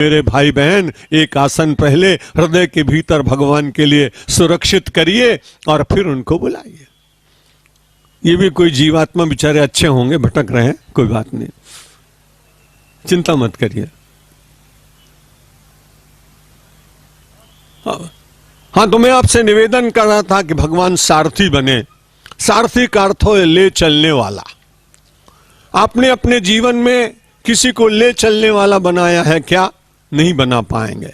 मेरे भाई बहन, एक आसन पहले हृदय के भीतर भगवान के लिए सुरक्षित करिए और फिर उनको बुलाइए। ये भी कोई जीवात्मा बेचारे अच्छे होंगे, भटक रहे हैं, कोई बात नहीं, चिंता मत करिए। हाँ, तो मैं आपसे निवेदन कर रहा था कि भगवान सारथी बने। सारथी का अर्थ है ले चलने वाला। आपने अपने जीवन में किसी को ले चलने वाला बनाया है क्या? नहीं बना पाएंगे।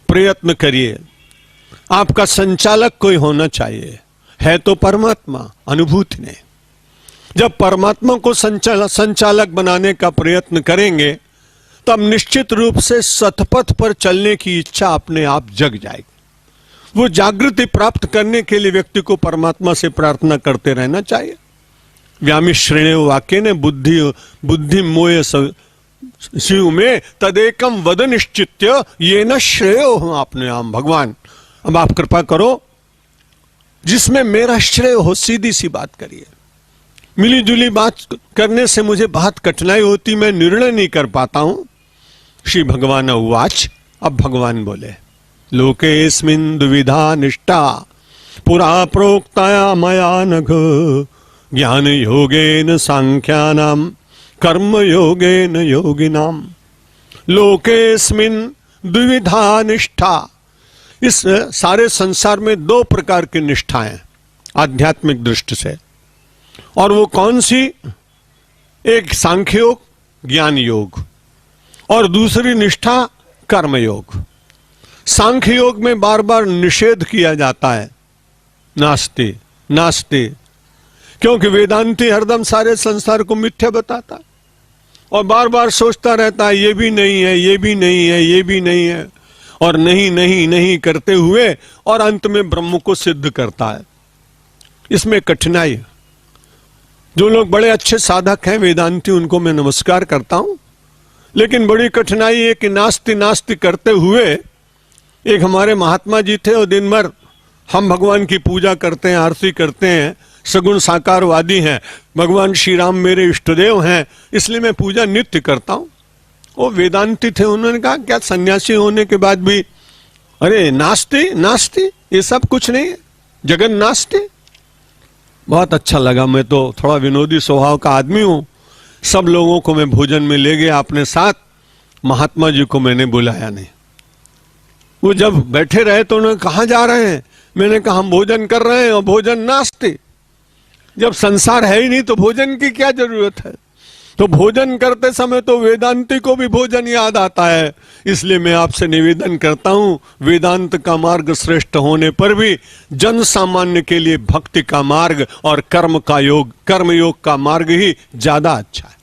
प्रयत्न करिए। आपका संचालक कोई होना चाहिए, है तो परमात्मा, अनुभूति ने। जब परमात्मा को संचालक बनाने का प्रयत्न करेंगे तब निश्चित रूप से सतपथ पर चलने की इच्छा अपने आप जग जाएगी। वो जागृति प्राप्त करने के लिए व्यक्ति को परमात्मा से प्रार्थना करते रहना चाहिए। व्यामिश्रेण वाक्य ने बुद्धि मोय शिव में तदेकम वद निश्चित्य ये न श्रेयो हूं आपने आम। भगवान, अब आप कृपा करो जिसमें मेरा श्रेय हो, सीधी सी बात करिए। मिली जुली बात करने से मुझे बहुत कठिनाई होती, मैं निर्णय नहीं कर पाता हूं। श्री भगवान उवाच, अब भगवान बोले, लोकेस्मिन् द्विविधा निष्ठा पुरा प्रोक्ताया मया नघ ज्ञान योगेन सांख्यानाम कर्म योगेन योगिनाम। लोकेस्मिन् द्विविधा निष्ठा, इस सारे संसार में दो प्रकार की निष्ठाएं आध्यात्मिक दृष्टि से, और वो कौन सी? एक सांख्य योग, ज्ञान योग, और दूसरी निष्ठा कर्म योग। सांख्य योग में बार बार निषेध किया जाता है, नास्ति नास्ति, क्योंकि वेदांती हरदम सारे संसार को मिथ्या बताता है और बार बार सोचता रहता है ये भी नहीं है, ये भी नहीं है, ये भी नहीं है, और नहीं नहीं नहीं करते हुए और अंत में ब्रह्म को सिद्ध करता है। इसमें कठिनाई है। जो लोग बड़े अच्छे साधक हैं वेदांती, उनको मैं नमस्कार करता हूं, लेकिन बड़ी कठिनाई है कि नास्ति नास्ति करते हुए, एक हमारे महात्मा जी थे और दिन भर हम भगवान की पूजा करते हैं, आरती करते हैं, सगुण साकारवादी हैं, भगवान श्री राम मेरे इष्टदेव हैं, इसलिए मैं पूजा नित्य करता हूं। वो वेदांती थे, उन्होंने कहा क्या सन्यासी होने के बाद भी अरे नास्ति नास्ति, ये सब कुछ नहीं है, जगन नास्ति। बहुत अच्छा लगा, मैं तो थोड़ा विनोदी स्वभाव का आदमी हूं। सब लोगों को मैं भोजन में ले गया अपने साथ, महात्मा जी को मैंने बुलाया नहीं। वो जब बैठे रहे तो उन्होंने कहा जा रहे हैं, मैंने कहा हम भोजन कर रहे हैं और भोजन नास्ति। जब संसार है ही नहीं तो भोजन की क्या जरूरत है? तो भोजन करते समय तो वेदांती को भी भोजन याद आता है। इसलिए मैं आपसे निवेदन करता हूं, वेदांत का मार्ग श्रेष्ठ होने पर भी जन सामान्य के लिए भक्ति का मार्ग और कर्म योग का मार्ग ही ज्यादा अच्छा है।